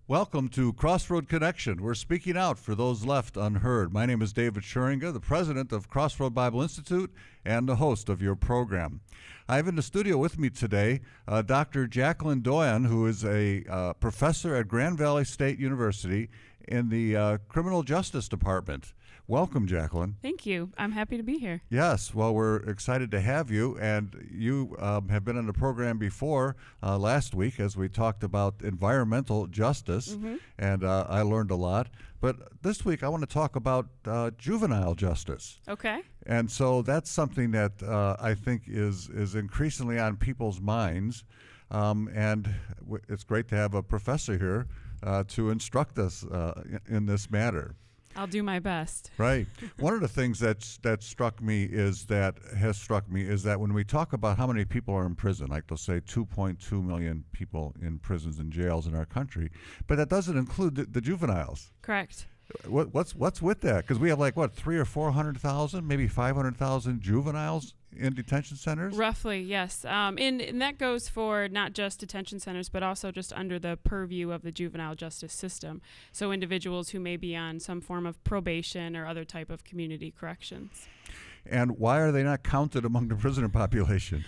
Welcome to Crossroad Connection. We're speaking out for those left unheard. My name is David Schuringa, the president of Crossroad Bible Institute and the host of your program. I have in the studio with me today Dr. Jacqueline Doyon, who is a professor at Grand Valley State University in the Criminal Justice Department. Welcome, Jacqueline. Thank you. I'm happy to be here. Yes, well, we're excited to have you, and you have been on the program before last week as we talked about environmental justice, and I learned a lot. But this week I want to talk about juvenile justice. Okay. And so that's something that I think is increasingly on people's minds, and it's great to have a professor here to instruct us in this matter. I'll do my best. Right. One of the things that struck me is that when we talk about how many people are in prison, like they'll say 2.2 million people in prisons and jails in our country, but that doesn't include the juveniles. Correct. What's with that? Because we have 300,000 or 400,000, maybe 500,000 juveniles in detention centers? Roughly, yes. And that goes for not just detention centers, but also just under the purview of the juvenile justice system. So individuals who may be on some form of probation or other type of community corrections. And why are they not counted among the prisoner population?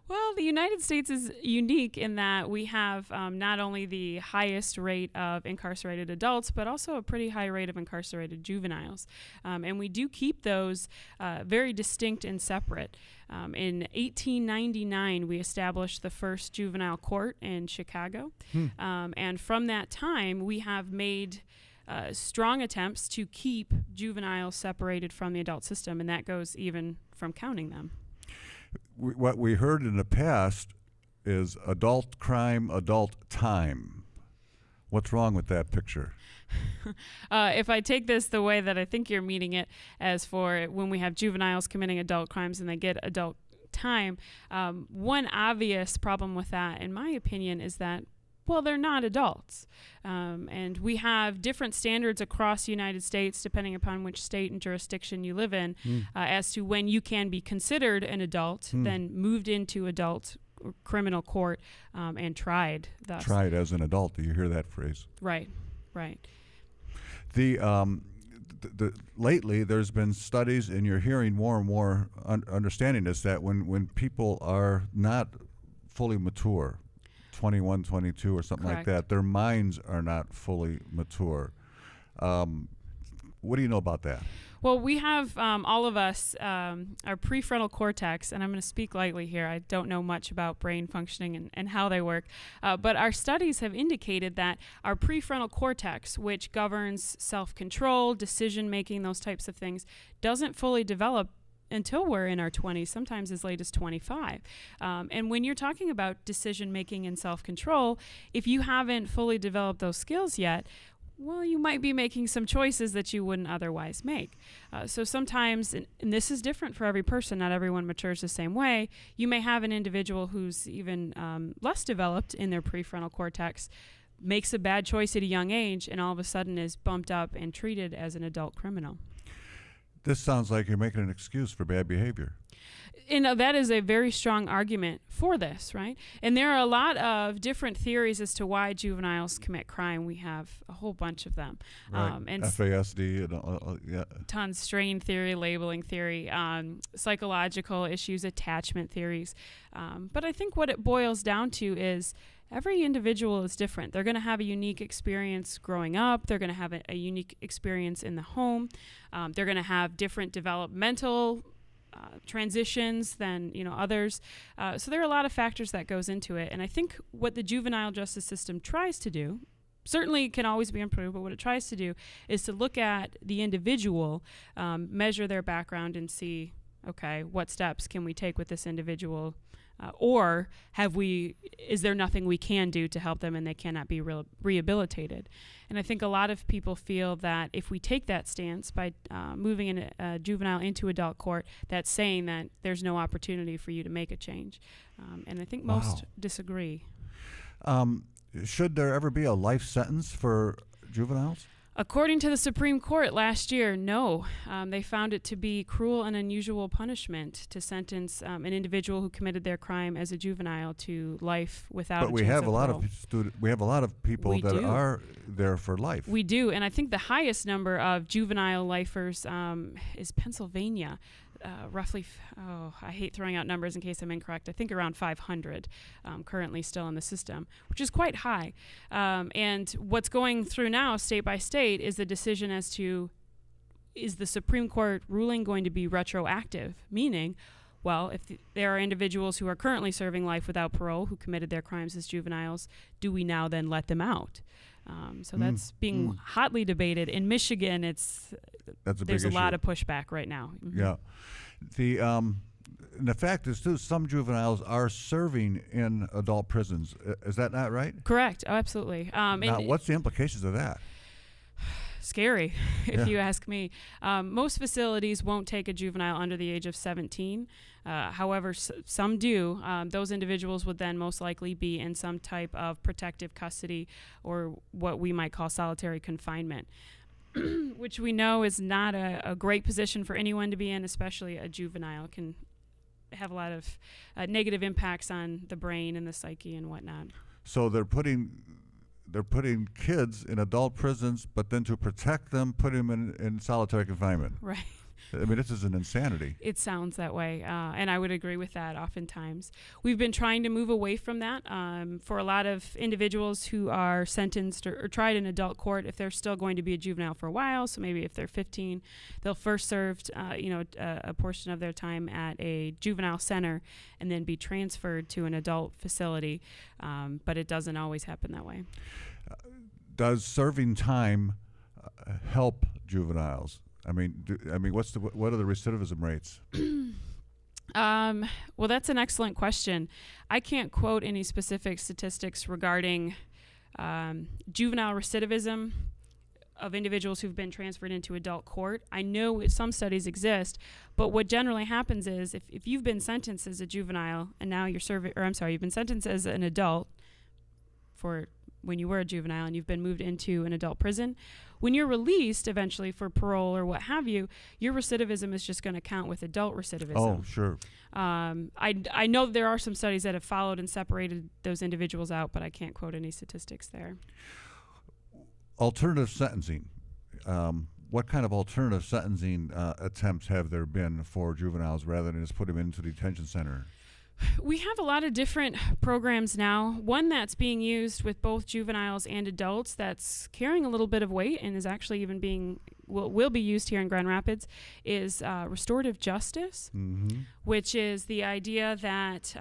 Well, the United States is unique in that we have not only the highest rate of incarcerated adults, but also a pretty high rate of incarcerated juveniles. And we do keep those very distinct and separate. In 1899, we established the first juvenile court in Chicago. And from that time, we have made strong attempts to keep juveniles separated from the adult system, and that goes even from counting them. What we heard in the past is adult crime, adult time. What's wrong with that picture? If I take this the way that I think you're meaning it, as for when we have juveniles committing adult crimes and they get adult time, one obvious problem with that, in my opinion, is that they're not adults. And we have different standards across the United States, depending upon which state and jurisdiction you live in, as to when you can be considered an adult, then moved into adult criminal court and tried thus. Tried as an adult. Do you hear that phrase? Right. Lately, there's been studies, and you're hearing more and more understanding this, that when people are not fully mature, 21, 22 or something Correct. like that, their minds are not fully mature. What do you know about that? Well, we have, all of us, our prefrontal cortex, and I'm going to speak lightly here. I don't know much about brain functioning and how they work, but our studies have indicated that our prefrontal cortex, which governs self-control, decision-making, those types of things, doesn't fully develop until we're in our 20s, sometimes as late as 25. And when you're talking about decision-making and self-control, if you haven't fully developed those skills yet, you might be making some choices that you wouldn't otherwise make. So sometimes, and this is different for every person, not everyone matures the same way, you may have an individual who's even less developed in their prefrontal cortex, makes a bad choice at a young age, and all of a sudden is bumped up and treated as an adult criminal. This sounds like you're making an excuse for bad behavior. And that is a very strong argument for this, right? And there are a lot of different theories as to why juveniles commit crime. We have a whole bunch of them. Right. And FASD, and tons, strain theory, labeling theory, psychological issues, attachment theories. But I think what it boils down to is every individual is different. They're going to have a unique experience growing up. They're going to have a unique experience in the home. They're going to have different developmental transitions than others. So there are a lot of factors that goes into it. And I think what the juvenile justice system tries to do, certainly can always be improved, but what it tries to do is to look at the individual, measure their background, and see, okay, what steps can we take with this individual? Or is there nothing we can do to help them and they cannot be rehabilitated? And I think a lot of people feel that if we take that stance by moving a juvenile into adult court, that's saying that there's no opportunity for you to make a change. And I think most disagree. Should there ever be a life sentence for juveniles? According to the Supreme Court last year, no. They found it to be cruel and unusual punishment to sentence an individual who committed their crime as a juvenile to life without. But we have a lot of we have a lot of people that are there for life. We do, and I think the highest number of juvenile lifers is Pennsylvania. Roughly, I hate throwing out numbers in case I'm incorrect. I think around 500 currently still in the system, which is quite high. And what's going through now, state by state, is the decision as to, is the Supreme Court ruling going to be retroactive? Meaning, well, if there are individuals who are currently serving life without parole who committed their crimes as juveniles, do we now then let them out? So that's being hotly debated. In Michigan, there's a lot of pushback right now. Yeah. The fact is, too, some juveniles are serving in adult prisons. Is that not right? Correct. Oh, absolutely. Now, what's the implications of that? Scary, if you ask me. Most facilities won't take a juvenile under the age of 17. However, some do. Those individuals would then most likely be in some type of protective custody or what we might call solitary confinement, which we know is not a great position for anyone to be in, especially a juvenile. It can have a lot of negative impacts on the brain and the psyche and whatnot. So they're putting kids in adult prisons, but then to protect them, put them in solitary confinement. Right. I mean, this is an insanity. It sounds that way, and I would agree with that oftentimes. We've been trying to move away from that. For a lot of individuals who are sentenced or tried in adult court, if they're still going to be a juvenile for a while, so maybe if they're 15, they'll first served a portion of their time at a juvenile center and then be transferred to an adult facility, but it doesn't always happen that way. Does serving time help juveniles? I mean, what are the recidivism rates? Well, that's an excellent question. I can't quote any specific statistics regarding juvenile recidivism of individuals who've been transferred into adult court. I know some studies exist, but what generally happens is if you've been sentenced as a juvenile and now you've been sentenced as an adult for when you were a juvenile and you've been moved into an adult prison, when you're released eventually for parole or what have you, your recidivism is just going to count with adult recidivism. Oh, sure. I know there are some studies that have followed and separated those individuals out, but I can't quote any statistics there. Alternative sentencing. What kind of alternative sentencing attempts have there been for juveniles rather than just put them into the detention center? We have a lot of different programs now. One that's being used with both juveniles and adults that's carrying a little bit of weight and is actually even will be used here in Grand Rapids is restorative justice, which is the idea that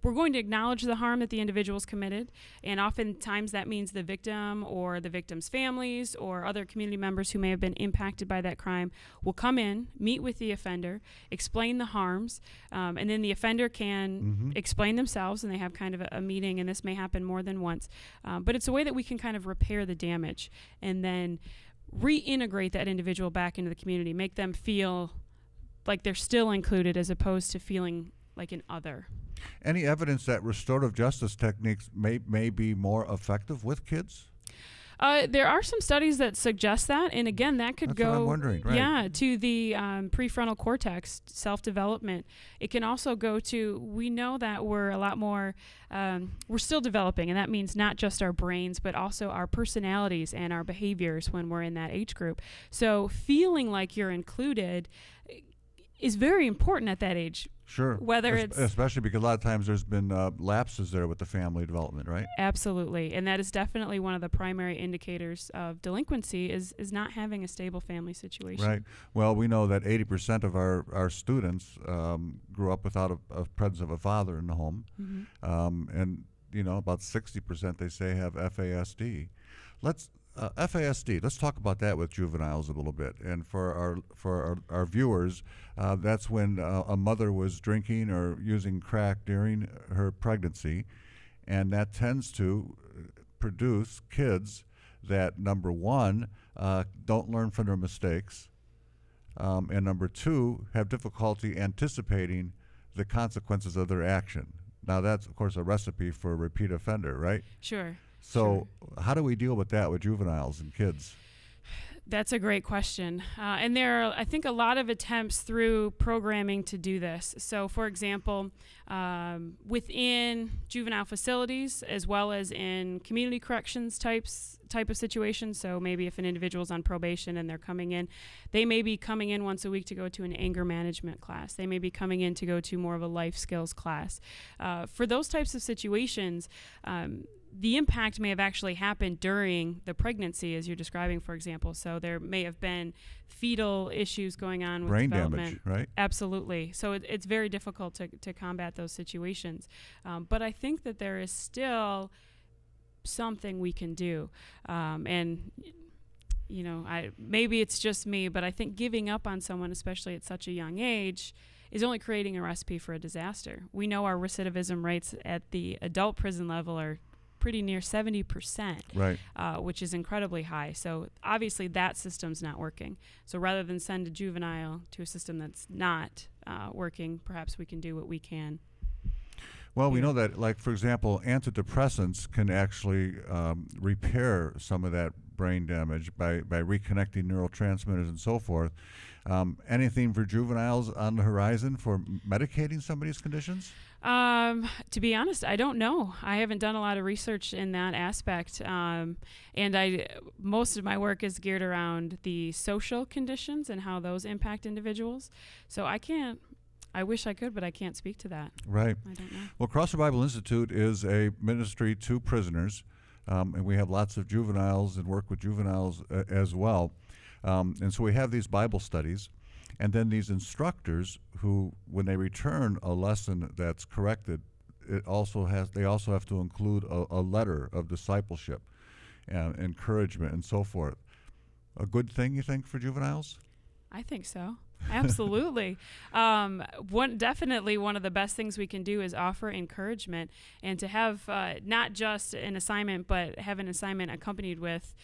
we're going to acknowledge the harm that the individual's committed, and oftentimes that means the victim or the victim's families or other community members who may have been impacted by that crime will come in, meet with the offender, explain the harms, and then the offender can explain themselves, and they have kind of a meeting, and this may happen more than once. But it's a way that we can kind of repair the damage and then reintegrate that individual back into the community, make them feel like they're still included as opposed to feeling like an other. Any evidence that restorative justice techniques may be more effective with kids? There are some studies that suggest that, and again, that could That's go what I'm wondering, right. to the prefrontal cortex, self-development. It can also go to, we know that we're a lot more, we're still developing, and that means not just our brains, but also our personalities and our behaviors when we're in that age group. So feeling like you're included is very important at that age. Sure. Especially because a lot of times there's been lapses there with the family development, right? Absolutely. And that is definitely one of the primary indicators of delinquency is not having a stable family situation. Right. Well, we know that 80% of our students grew up without a presence of a father in the home. And, about 60% they say have FASD. FASD, let's talk about that with juveniles a little bit. And for our viewers, that's when a mother was drinking or using crack during her pregnancy, and that tends to produce kids that, number one, don't learn from their mistakes, and number two, have difficulty anticipating the consequences of their action. Now, that's, of course, a recipe for a repeat offender, right? Sure. So how do we deal with that with juveniles and kids? That's a great question. And there are, I think, a lot of attempts through programming to do this. So, for example, within juvenile facilities, as well as in community corrections type of situations. So maybe if an individual's on probation and they're coming in, they may be coming in once a week to go to an anger management class. They may be coming in to go to more of a life skills class. For those types of situations, the impact may have actually happened during the pregnancy, as you're describing, for example. So there may have been fetal issues going on with brain development. damage, right? Absolutely. So it's very difficult to combat those situations. But I think that there is still something we can do. And maybe it's just me, but I think giving up on someone, especially at such a young age, is only creating a recipe for a disaster. We know our recidivism rates at the adult prison level are pretty near 70%, right? Which is incredibly high. So obviously that system's not working. So rather than send a juvenile to a system that's not working, perhaps we can do what we can. Well, we know that, like, for example, antidepressants can actually repair some of that brain damage by reconnecting neurotransmitters and so forth. Anything for juveniles on the horizon for medicating some of these conditions? To be honest, I don't know. I haven't done a lot of research in that aspect. And most of my work is geared around the social conditions and how those impact individuals. So I wish I could, but I can't speak to that. Right. I don't know. Well, Crossroad Bible Institute is a ministry to prisoners, and we have lots of juveniles and work with juveniles as well. And so we have these Bible studies, and then these instructors who, when they return a lesson that's corrected, they also have to include a letter of discipleship and encouragement and so forth. A good thing, you think, for juveniles? I think so. Absolutely. Definitely one of the best things we can do is offer encouragement, and to have not just an assignment, but have an assignment accompanied with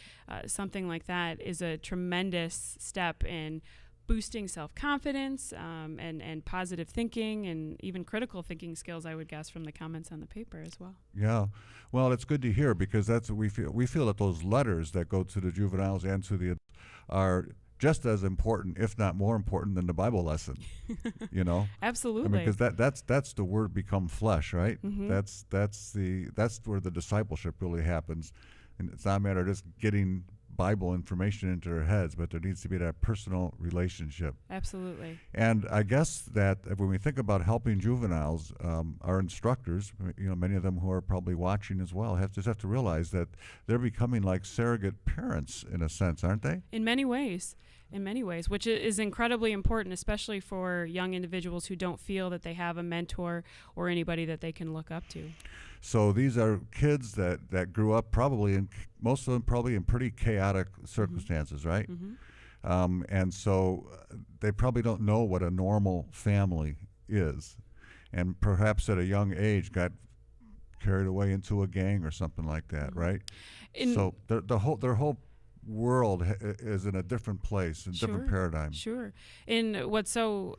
something like that is a tremendous step in boosting self-confidence and positive thinking and even critical thinking skills, I would guess, from the comments on the paper as well. Yeah. Well, it's good to hear, because that's what we feel. We feel that those letters that go to the juveniles and to the adults are just as important, if not more important, than the Bible lesson. Absolutely. I mean, because that's the word become flesh, right? Mm-hmm. That's where the discipleship really happens, and it's not a matter of just getting Bible information into their heads, but there needs to be that personal relationship. Absolutely. And I guess that when we think about helping juveniles, our instructors, many of them who are probably watching as well, have to realize that they're becoming like surrogate parents in a sense, aren't they? In many ways, which is incredibly important, especially for young individuals who don't feel that they have a mentor or anybody that they can look up to. So these are kids that grew up most of them probably in pretty chaotic circumstances, mm-hmm. right? Mm-hmm. And so they probably don't know what a normal family is, and perhaps at a young age got carried away into a gang or something like that, mm-hmm. right? So their whole world is in a different place, in different paradigm. Sure. And what's so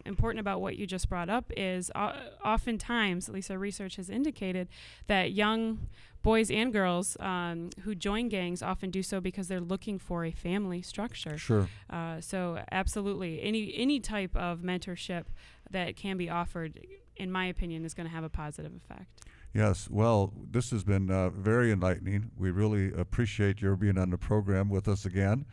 important about what you just brought up is oftentimes, at least our research has indicated, that young boys and girls who join gangs often do so because they're looking for a family structure. Sure. So absolutely, any type of mentorship that can be offered, in my opinion, is going to have a positive effect. Yes, well, this has been very enlightening. We really appreciate your being on the program with us again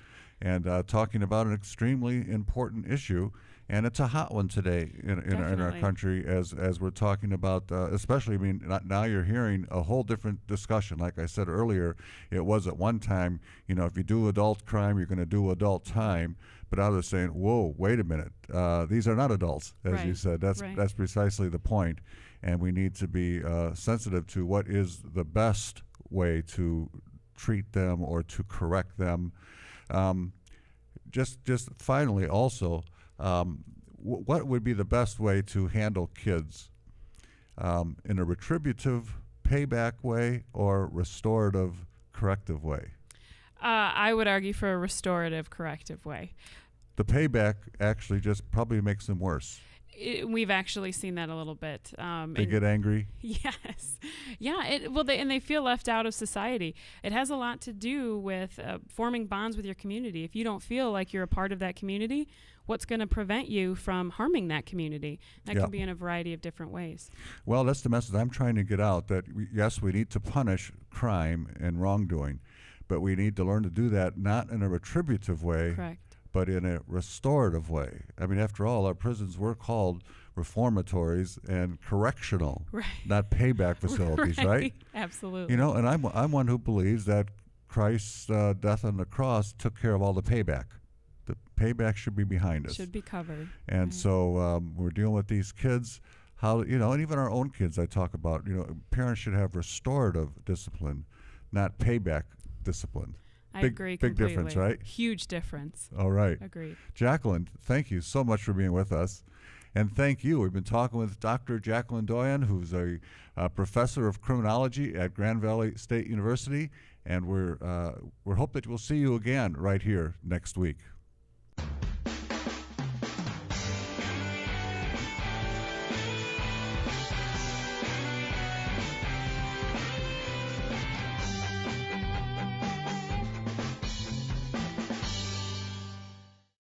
and talking about an extremely important issue. And it's a hot one today in our country as we're talking about, especially, now you're hearing a whole different discussion. Like I said earlier, it was at one time, if you do adult crime, you're going to do adult time. But now they're saying, whoa, wait a minute, these are not adults, as you said. That's precisely the point. And we need to be sensitive to what is the best way to treat them or to correct them. Just finally, also, what would be the best way to handle kids in a retributive, payback way or restorative, corrective way? I would argue for a restorative, corrective way. The payback actually just probably makes them worse. We've actually seen that a little bit. They get angry. Yes. Yeah. And they feel left out of society. It has a lot to do with forming bonds with your community. If you don't feel like you're a part of that community, what's going to prevent you from harming that community? That can be in a variety of different ways. Well, that's the message I'm trying to get out, that yes, we need to punish crime and wrongdoing, but we need to learn to do that not in a retributive way, Correct. but in a restorative way. I mean, after all, our prisons were called reformatories and correctional, not payback facilities, right? Absolutely. You know, and I'm one who believes that Christ's death on the cross took care of all the payback. The payback should be behind us. Should be covered. And so we're dealing with these kids, and even our own kids I talk about, parents should have restorative discipline, not payback discipline. I agree completely. Big difference, right? Huge difference. All right. Agreed. Jacqueline, thank you so much for being with us. And thank you. We've been talking with Dr. Jacqueline Doyon, who's a professor of criminology at Grand Valley State University. And we're hope that we'll see you again right here next week.